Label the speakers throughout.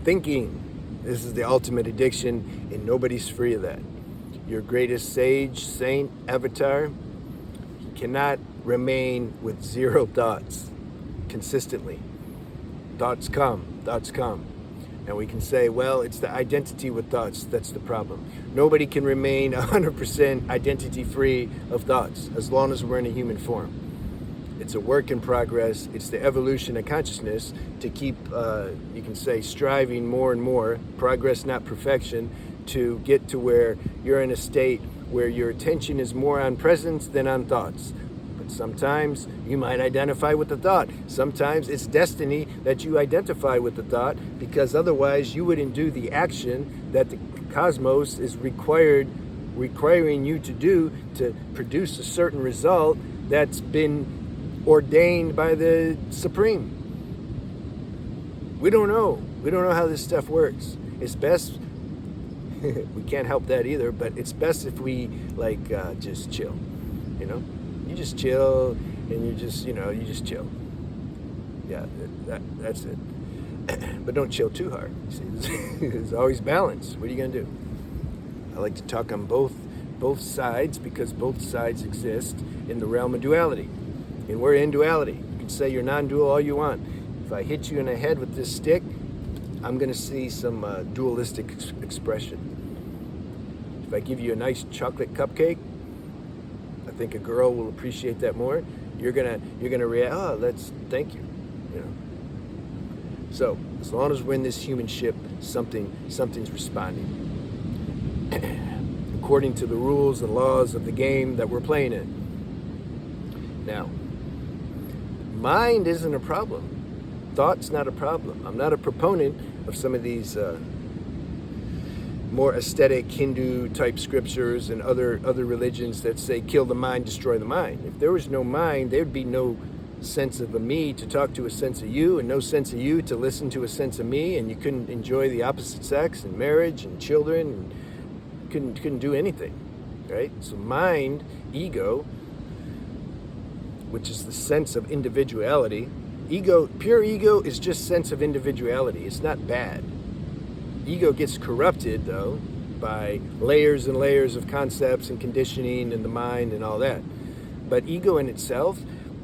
Speaker 1: Thinking. This is the ultimate addiction, and nobody's free of that. Your greatest sage, saint, avatar, he cannot remain with zero thoughts consistently. Thoughts come, thoughts come. And we can say, well, it's the identity with thoughts that's the problem. Nobody can remain 100% identity free of thoughts as long as we're in a human form. It's a work in progress. It's the evolution of consciousness to keep, you can say, striving more and more, progress, not perfection, to get to where you're in a state where your attention is more on presence than on thoughts. But sometimes you might identify with the thought. Sometimes it's destiny that you identify with the thought, because otherwise you wouldn't do the action that the cosmos is requiring you to do to produce a certain result that's been ordained by the Supreme. We don't know. We don't know how this stuff works. It's best, we can't help that either, but it's best if we just chill, You just chill and you just chill. Yeah, that's it. But don't chill too hard. See, there's always balance. What are you going to do? I like to talk on both sides, because both sides exist in the realm of duality. And we're in duality. You can say you're non-dual all you want. If I hit you in the head with this stick, I'm going to see some dualistic expression. If I give you a nice chocolate cupcake, I think a girl will appreciate that more. You're gonna react. Oh, thank you. So as long as we're in this human ship, something's responding according to the rules and laws of the game that we're playing in. Now, mind isn't a problem. Thought's not a problem. I'm not a proponent of some of these more aesthetic Hindu type scriptures and other religions that say kill the mind, destroy the mind. If there was no mind, there'd be no sense of a me to talk to a sense of you, and no sense of you to listen to a sense of me, and you couldn't enjoy the opposite sex and marriage and children, and couldn't do anything, right? So mind, ego, which is the sense of individuality. Pure ego is just sense of individuality. It's not bad. Ego gets corrupted, though, by layers and layers of concepts and conditioning in the mind and all that. But ego in itself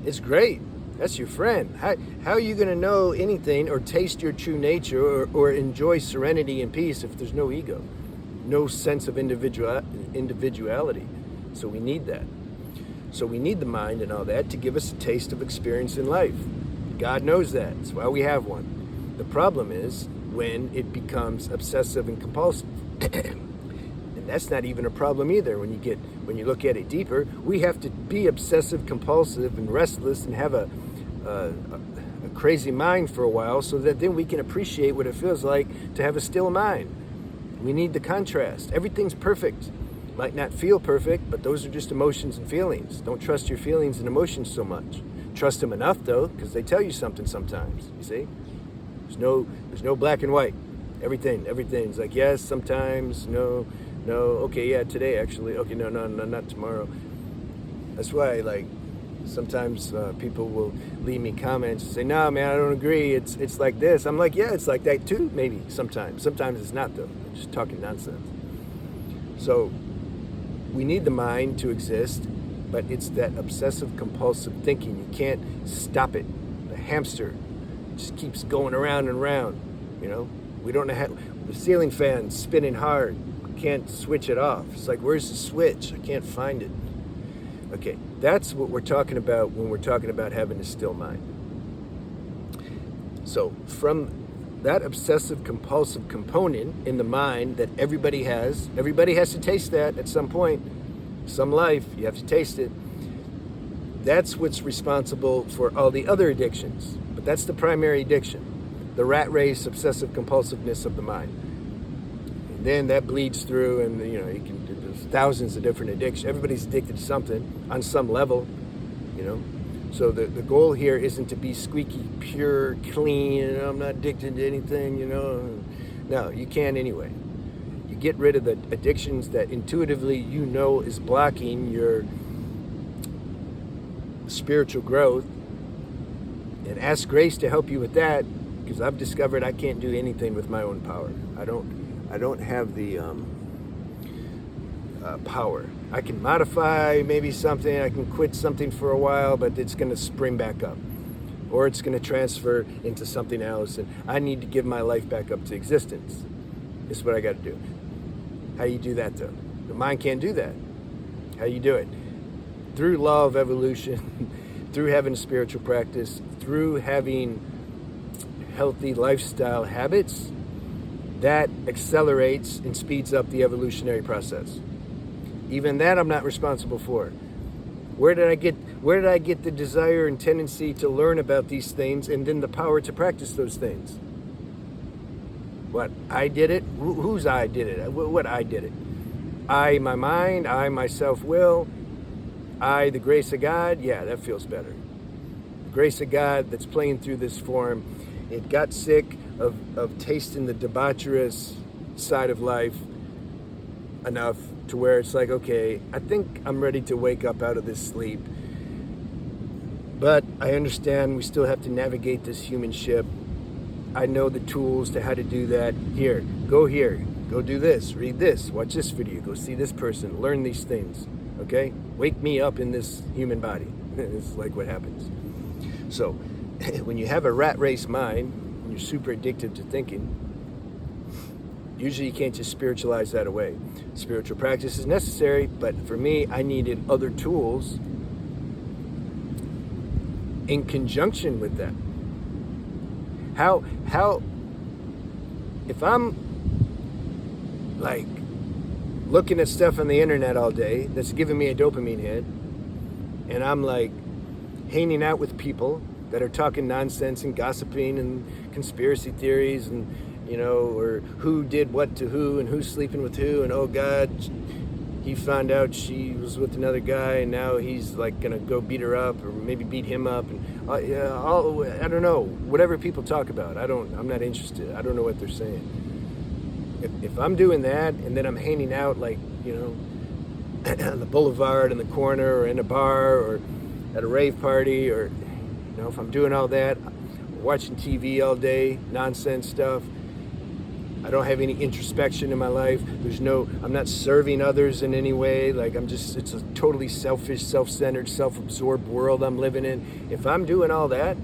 Speaker 1: is great. That's your friend. How are you going to know anything or taste your true nature or enjoy serenity and peace if there's no ego? No sense of individuality. So we need that. So we need the mind and all that to give us a taste of experience in life. God knows that. That's why we have one. The problem is when it becomes obsessive and compulsive. And that's not even a problem either. When you look at it deeper, we have to be obsessive, compulsive, and restless, and have a crazy mind for a while, so that then we can appreciate what it feels like to have a still mind. We need the contrast. Everything's perfect. Might not feel perfect, but those are just emotions and feelings. Don't trust your feelings and emotions so much. Trust them enough, though, because they tell you something sometimes. You see, there's no black and white. Everything's like yes, sometimes, no, okay, yeah, today actually, okay, no, not tomorrow. That's why, sometimes people will leave me comments and say, "No, man, I don't agree. It's like this." I'm like, "Yeah, it's like that too. Maybe sometimes. Sometimes it's not, though. I'm just talking nonsense." So we need the mind to exist, but it's that obsessive compulsive thinking. You can't stop it. The hamster just keeps going around and around. We don't have the ceiling fan spinning hard. We can't switch it off. It's like, where's the switch? I can't find it. Okay, that's what we're talking about when we're talking about having a still mind. So from that obsessive compulsive component in the mind that everybody has to taste that at some point, some life, you have to taste it. That's what's responsible for all the other addictions. But that's the primary addiction, the rat race, obsessive compulsiveness of the mind. And then that bleeds through, and there's thousands of different addictions. Everybody's addicted to something on some level, So the goal here isn't to be squeaky, pure, clean, I'm not addicted to anything, No, you can anyway. You get rid of the addictions that intuitively is blocking your spiritual growth, and ask grace to help you with that, because I've discovered I can't do anything with my own power. I don't have the power. I can modify maybe something, I can quit something for a while, but it's going to spring back up, or it's going to transfer into something else, and I need to give my life back up to existence. This is what I got to do. How you do that though? The mind can't do that. How you do it? Through law of evolution, through having a spiritual practice, through having healthy lifestyle habits, that accelerates and speeds up the evolutionary process. Even that I'm not responsible for. Where did I get the desire and tendency to learn about these things, and then the power to practice those things? What, I did it? Whose I did it? What I did it? I, my mind, I, my self-will, I, the grace of God. Yeah, that feels better. The grace of God that's playing through this form. It got sick of tasting the debaucherous side of life enough to where it's like, okay, I think I'm ready to wake up out of this sleep. But I understand we still have to navigate this human ship. I know the tools to how to do that. Here, go do this, read this, watch this video, go see this person, learn these things, okay? Wake me up in this human body. It's like what happens. So, when you have a rat race mind, and you're super addicted to thinking, usually you can't just spiritualize that away. Spiritual practice is necessary, but for me, I needed other tools in conjunction with that. How, if I'm like looking at stuff on the internet all day that's giving me a dopamine hit, and I'm like hanging out with people that are talking nonsense and gossiping and conspiracy theories and, you know, or who did what to who and who's sleeping with who, and oh God, he found out she was with another guy and now he's like gonna go beat her up or maybe beat him up, and I don't know, whatever people talk about, I'm not interested. I don't know what they're saying. If I'm doing that and then I'm hanging out like, you know, on the boulevard in the corner or in a bar or at a rave party, or, you know, if I'm doing all that, watching TV all day, nonsense stuff, I don't have any introspection in my life. I'm not serving others in any way. Like it's a totally selfish, self-centered, self-absorbed world I'm living in. If I'm doing all that,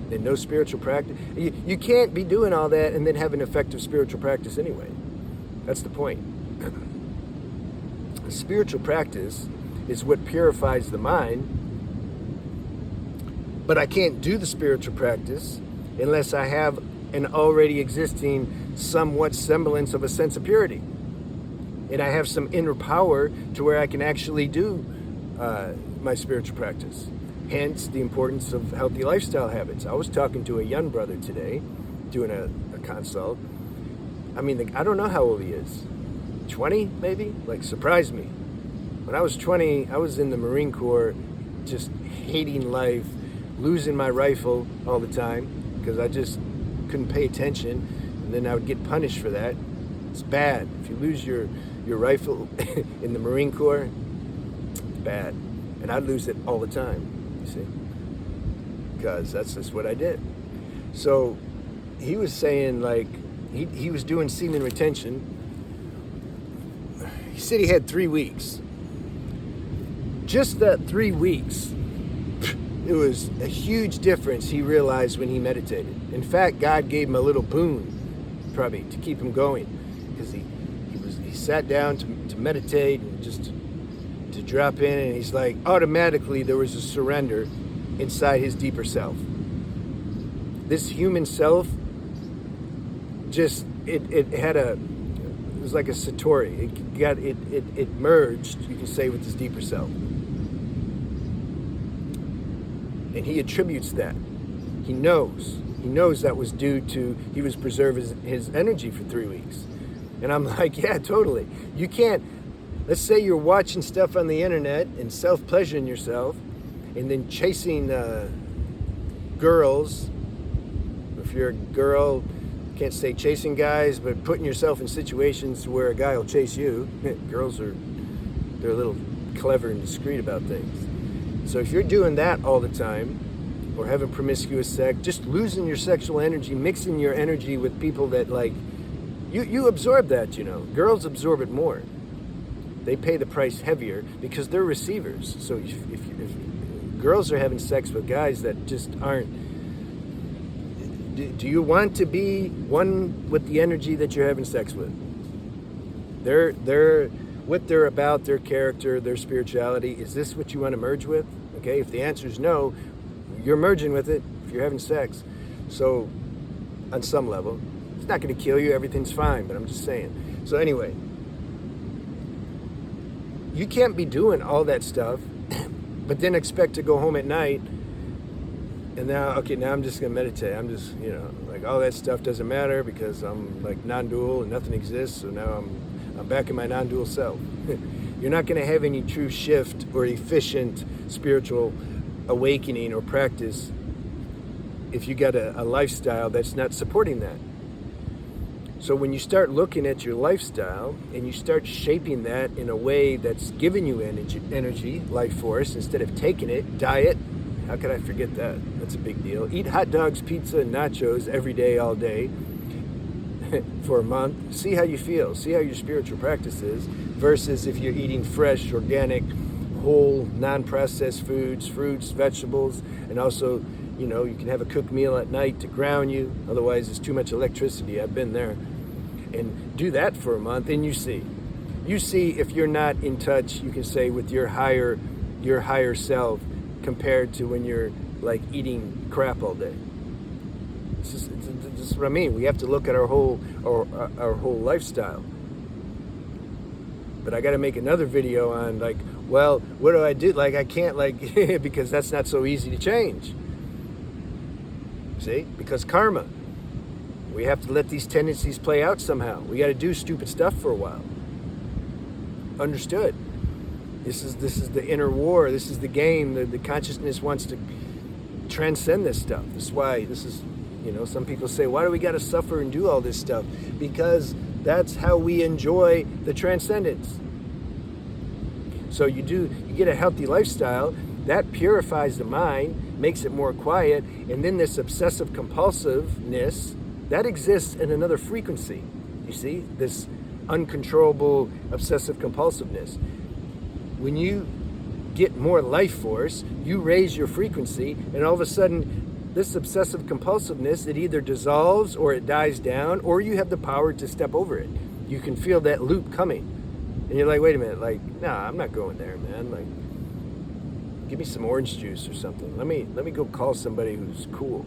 Speaker 1: then no spiritual practice. You can't be doing all that and then have an effective spiritual practice anyway. That's the point. Spiritual practice is what purifies the mind, but I can't do the spiritual practice unless I have an already existing somewhat semblance of a sense of purity. And I have some inner power to where I can actually do my spiritual practice. Hence the importance of healthy lifestyle habits. I was talking to a young brother today, doing a consult. I mean, I don't know how old he is. 20 maybe? Like, surprised me. When I was 20, I was in the Marine Corps, just hating life, losing my rifle all the time because I just couldn't pay attention, and then I would get punished for that. It's bad. If you lose your rifle in the Marine Corps, it's bad. And I'd lose it all the time, you see, because that's just what I did. So he was saying, like, he was doing semen retention. He said he had 3 weeks. Just that 3 weeks, it was a huge difference he realized when he meditated. In fact, God gave him a little boon, probably, to keep him going, because he sat down to meditate and just to drop in, and he's like, automatically there was a surrender inside his deeper self. This human self, just it was like a satori. It merged, you can say, with his deeper self. And he attributes that. He knows that was due to, he was preserving his energy for 3 weeks. And I'm like, yeah, totally. You can't, let's say you're watching stuff on the internet and self-pleasuring yourself and then chasing girls. If you're a girl, can't say chasing guys, but putting yourself in situations where a guy will chase you. Girls they're a little clever and discreet about things. So if you're doing that all the time, or having promiscuous sex, just losing your sexual energy, mixing your energy with people that like, you absorb that, you know. Girls absorb it more. They pay the price heavier because they're receivers. So if girls are having sex with guys that just aren't, do you want to be one with the energy that you're having sex with? They're what they're about, their character, their spirituality. Is this what you want to merge with? Okay, if the answer is no, you're merging with it if you're having sex. So on some level, it's not going to kill you, everything's fine, but I'm just saying. So anyway, you can't be doing all that stuff but then expect to go home at night and now I'm just going to meditate. I'm just, you know, like all that stuff doesn't matter because I'm like non-dual and nothing exists, so now I'm back in my non-dual self. You're not going to have any true shift or efficient spiritual awakening or practice if you got a lifestyle that's not supporting that. So when you start looking at your lifestyle and you start shaping that in a way that's giving you energy, life force, instead of taking it, diet, how could I forget that? That's a big deal. Eat hot dogs, pizza, and nachos every day, all day for a month. See how you feel. See how your spiritual practice is versus if you're eating fresh, organic, whole, non-processed foods, fruits, vegetables, and also, you know, you can have a cooked meal at night to ground you. Otherwise, it's too much electricity. I've been there. And do that for a month, and you see. You see if you're not in touch, you can say, with your higher self compared to when you're like eating crap all day. This is what I mean. We have to look at our whole lifestyle. But I got to make another video on like, well, what do I do? Like I can't like because that's not so easy to change. See? Because karma. We have to let these tendencies play out somehow. We got to do stupid stuff for a while. Understood. This is the inner war. This is the game. The consciousness wants to transcend this stuff. This is why you know, some people say, why do we got to suffer and do all this stuff? Because that's how we enjoy the transcendence. So you get a healthy lifestyle, that purifies the mind, makes it more quiet, and then this obsessive compulsiveness, that exists in another frequency. You see, this uncontrollable obsessive compulsiveness. When you get more life force, you raise your frequency, and all of a sudden, this obsessive compulsiveness, it either dissolves or it dies down, or you have the power to step over it. You can feel that loop coming. And you're like, wait a minute, like, nah, I'm not going there, man. Like, give me some orange juice or something. Let me go call somebody who's cool.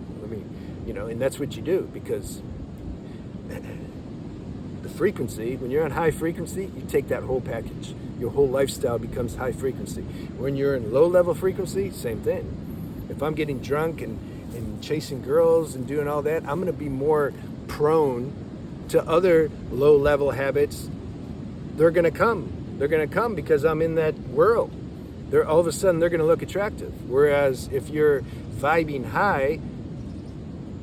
Speaker 1: You know, and that's what you do, because the frequency, when you're on high frequency, you take that whole package. Your whole lifestyle becomes high frequency. When you're in low level frequency, same thing. If I'm getting drunk and chasing girls and doing all that, I'm going to be more prone to other low level habits. They're going to come. They're going to come because I'm in that world. All of a sudden, they're going to look attractive. Whereas if you're vibing high,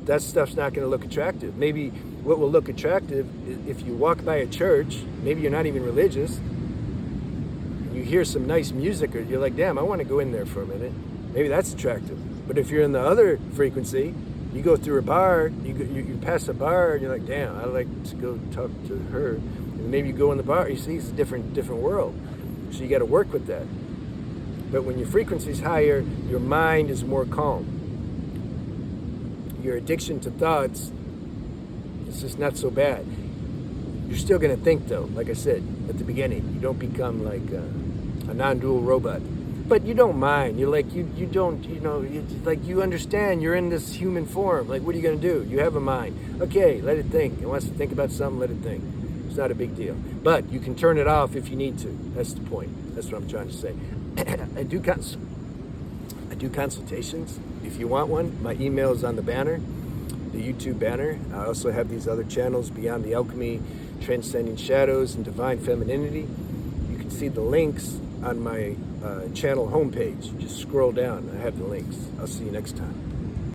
Speaker 1: that stuff's not going to look attractive. Maybe what will look attractive is if you walk by a church, maybe you're not even religious, and you hear some nice music, or you're like, damn, I want to go in there for a minute. Maybe that's attractive. But if you're in the other frequency, you go through a bar, you pass a bar, and you're like, damn, I'd like to go talk to her. And maybe you go in the bar, you see, it's a different world. So you got to work with that. But when your frequency's higher, your mind is more calm. Your addiction to thoughts, it's just not so bad. You're still going to think, though, like I said at the beginning. You don't become like a non-dual robot. But you don't mind. You're like, you don't, you know, like you understand you're in this human form. Like, what are you going to do? You have a mind. Okay, let it think. It wants to think about something, let it think. It's not a big deal. But you can turn it off if you need to. That's the point. That's what I'm trying to say. I do consultations. If you want one, my email is on the banner, the YouTube banner. I also have these other channels, Beyond the Alchemy, Transcending Shadows, and Divine Femininity. You can see the links on my channel homepage. Just scroll down. I have the links. I'll see you next time.